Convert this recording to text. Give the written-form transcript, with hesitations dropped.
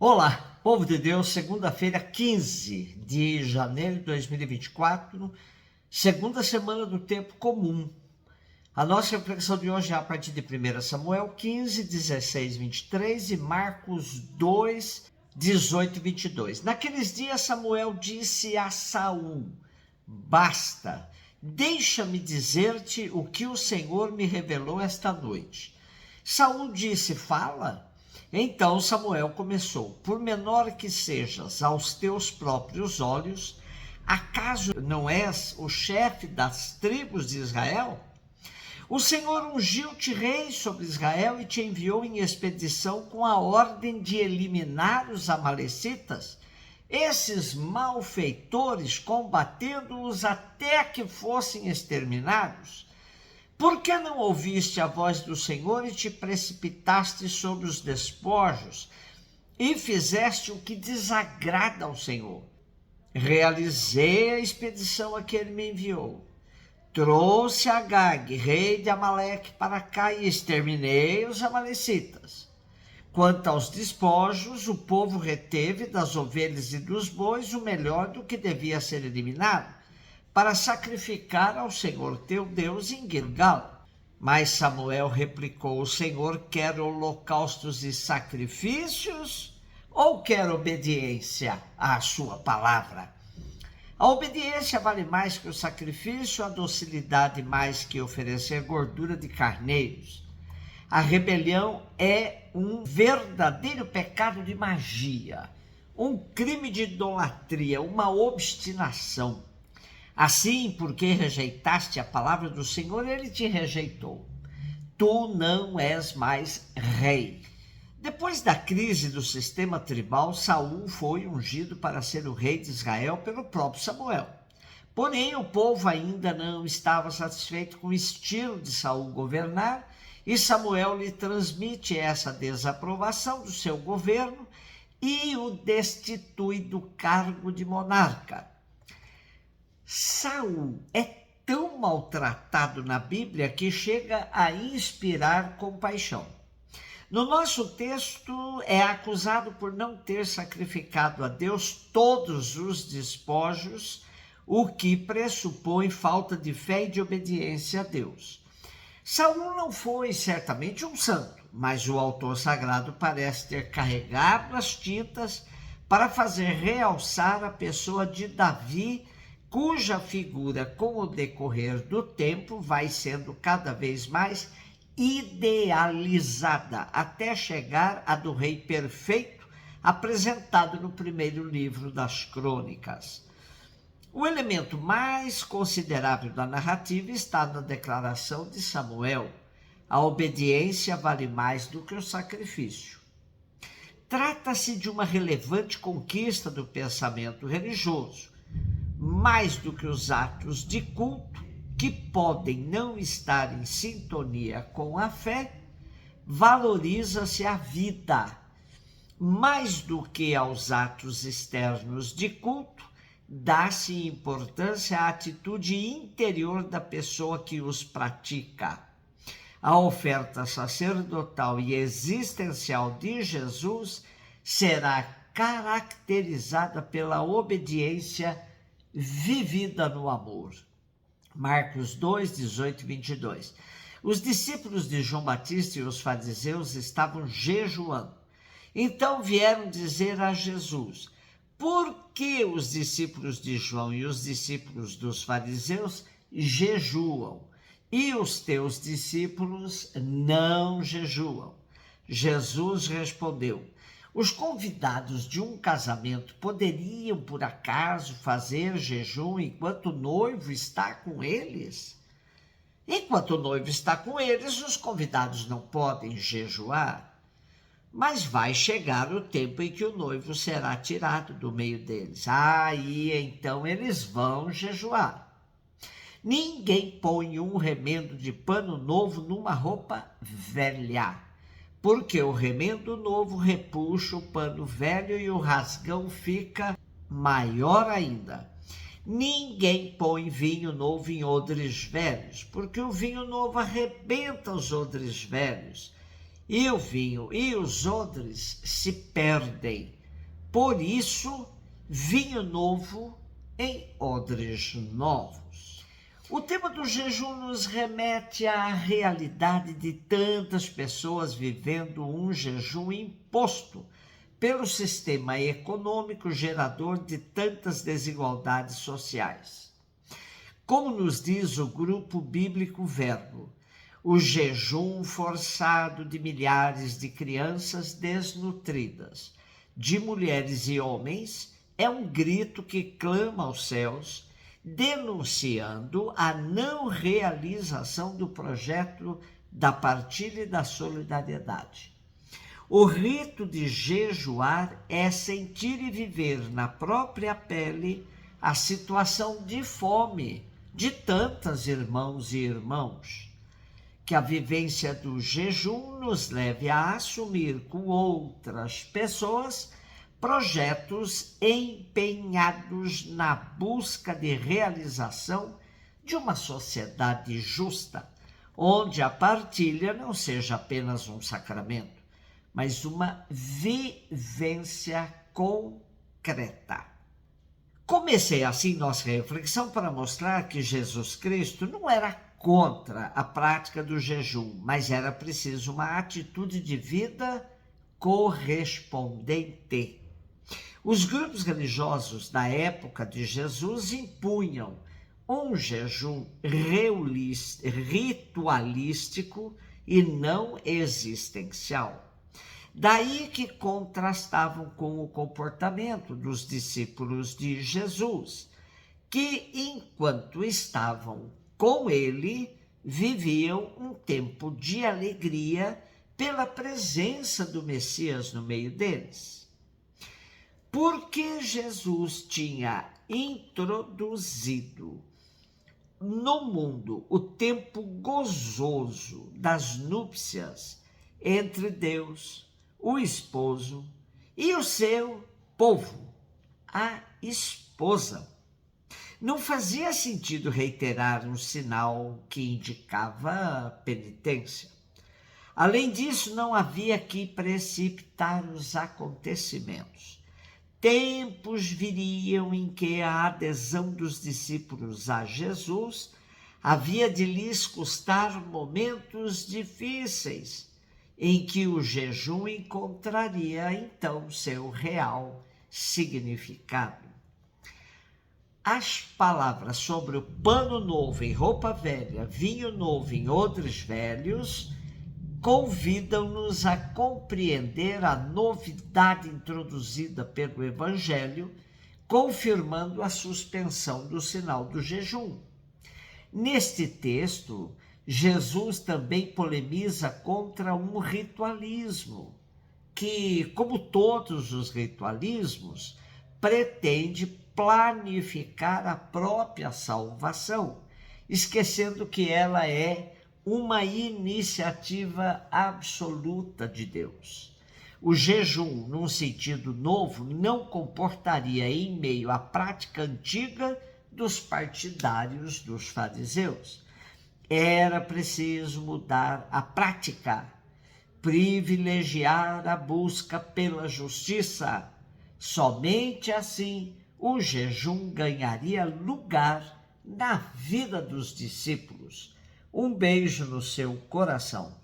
Olá, povo de Deus, segunda-feira, 15 de janeiro de 2024, segunda semana do tempo comum. A nossa reflexão de hoje é a partir de 1 Samuel 15, 16, 23 e Marcos 2, 18 e 22. Naqueles dias Samuel disse a Saul: basta, deixa-me dizer-te o que o Senhor me revelou esta noite. Saul disse: fala. Então Samuel começou: por menor que sejas aos teus próprios olhos, acaso não és o chefe das tribos de Israel? O Senhor ungiu-te rei sobre Israel e te enviou em expedição com a ordem de eliminar os amalecitas, esses malfeitores, combatendo-os até que fossem exterminados. Por que não ouviste a voz do Senhor e te precipitaste sobre os despojos e fizeste o que desagrada ao Senhor? Realizei a expedição a que ele me enviou. Trouxe Agag, rei de Amaleque, para cá e exterminei os amalecitas. Quanto aos despojos, o povo reteve das ovelhas e dos bois o melhor do que devia ser eliminado, para sacrificar ao Senhor teu Deus em Gilgal. Mas Samuel replicou: o Senhor quer holocaustos e sacrifícios ou quer obediência à sua palavra? A obediência vale mais que o sacrifício, a docilidade mais que oferecer gordura de carneiros. A rebelião é um verdadeiro pecado de magia, um crime de idolatria, uma obstinação. Assim, porque rejeitaste a palavra do Senhor, ele te rejeitou. Tu não és mais rei. Depois da crise do sistema tribal, Saul foi ungido para ser o rei de Israel pelo próprio Samuel. Porém, o povo ainda não estava satisfeito com o estilo de Saul governar, e Samuel lhe transmite essa desaprovação do seu governo e o destitui do cargo de monarca. Saul é tão maltratado na Bíblia que chega a inspirar compaixão. No nosso texto, é acusado por não ter sacrificado a Deus todos os despojos, o que pressupõe falta de fé e de obediência a Deus. Saul não foi certamente um santo, mas o autor sagrado parece ter carregado as tintas para fazer realçar a pessoa de Davi, cuja figura, com o decorrer do tempo, vai sendo cada vez mais idealizada, até chegar à do rei perfeito, apresentado no primeiro livro das Crônicas. O elemento mais considerável da narrativa está na declaração de Samuel: a obediência vale mais do que o sacrifício. Trata-se de uma relevante conquista do pensamento religioso. Mais do que os atos de culto, que podem não estar em sintonia com a fé, valoriza-se a vida. Mais do que aos atos externos de culto, dá-se importância à atitude interior da pessoa que os pratica. A oferta sacerdotal e existencial de Jesus será caracterizada pela obediência vivida no amor. Marcos 2, 18 e 22. Os discípulos de João Batista e os fariseus estavam jejuando. Então vieram dizer a Jesus: por que os discípulos de João e os discípulos dos fariseus jejuam, e os teus discípulos não jejuam? Jesus respondeu: os convidados de um casamento poderiam, por acaso, fazer jejum enquanto o noivo está com eles? Enquanto o noivo está com eles, os convidados não podem jejuar. Mas vai chegar o tempo em que o noivo será tirado do meio deles. Aí, então, eles vão jejuar. Ninguém põe um remendo de pano novo numa roupa velha, porque o remendo novo repuxa o pano velho e o rasgão fica maior ainda. Ninguém põe vinho novo em odres velhos, porque o vinho novo arrebenta os odres velhos e o vinho e os odres se perdem. Por isso, vinho novo em odres novos. O tema do jejum nos remete à realidade de tantas pessoas vivendo um jejum imposto pelo sistema econômico gerador de tantas desigualdades sociais. Como nos diz o grupo bíblico Verbo, o jejum forçado de milhares de crianças desnutridas, de mulheres e homens, é um grito que clama aos céus, denunciando a não realização do projeto da partilha e da solidariedade. O rito de jejuar é sentir e viver na própria pele a situação de fome de tantos irmãos e irmãos. Que a vivência do jejum nos leve a assumir com outras pessoas projetos empenhados na busca de realização de uma sociedade justa, onde a partilha não seja apenas um sacramento, mas uma vivência concreta. Comecei assim nossa reflexão para mostrar que Jesus Cristo não era contra a prática do jejum, mas era preciso uma atitude de vida correspondente. Os grupos religiosos da época de Jesus impunham um jejum ritualístico e não existencial. Daí que contrastavam com o comportamento dos discípulos de Jesus, que enquanto estavam com ele, viviam um tempo de alegria pela presença do Messias no meio deles. Porque Jesus tinha introduzido no mundo o tempo gozoso das núpcias entre Deus, o esposo, e o seu povo, a esposa. Não fazia sentido reiterar um sinal que indicava penitência. Além disso, não havia que precipitar os acontecimentos. Tempos viriam em que a adesão dos discípulos a Jesus havia de lhes custar momentos difíceis, em que o jejum encontraria então seu real significado. As palavras sobre o pano novo em roupa velha, vinho novo em odres velhos, convidam-nos a compreender a novidade introduzida pelo Evangelho, confirmando a suspensão do sinal do jejum. Neste texto, Jesus também polemiza contra um ritualismo, que, como todos os ritualismos, pretende planificar a própria salvação, esquecendo que ela é uma iniciativa absoluta de Deus. O jejum, num sentido novo, não comportaria em meio à prática antiga dos partidários dos fariseus. Era preciso mudar a prática, privilegiar a busca pela justiça. Somente assim o jejum ganharia lugar na vida dos discípulos. Um beijo no seu coração.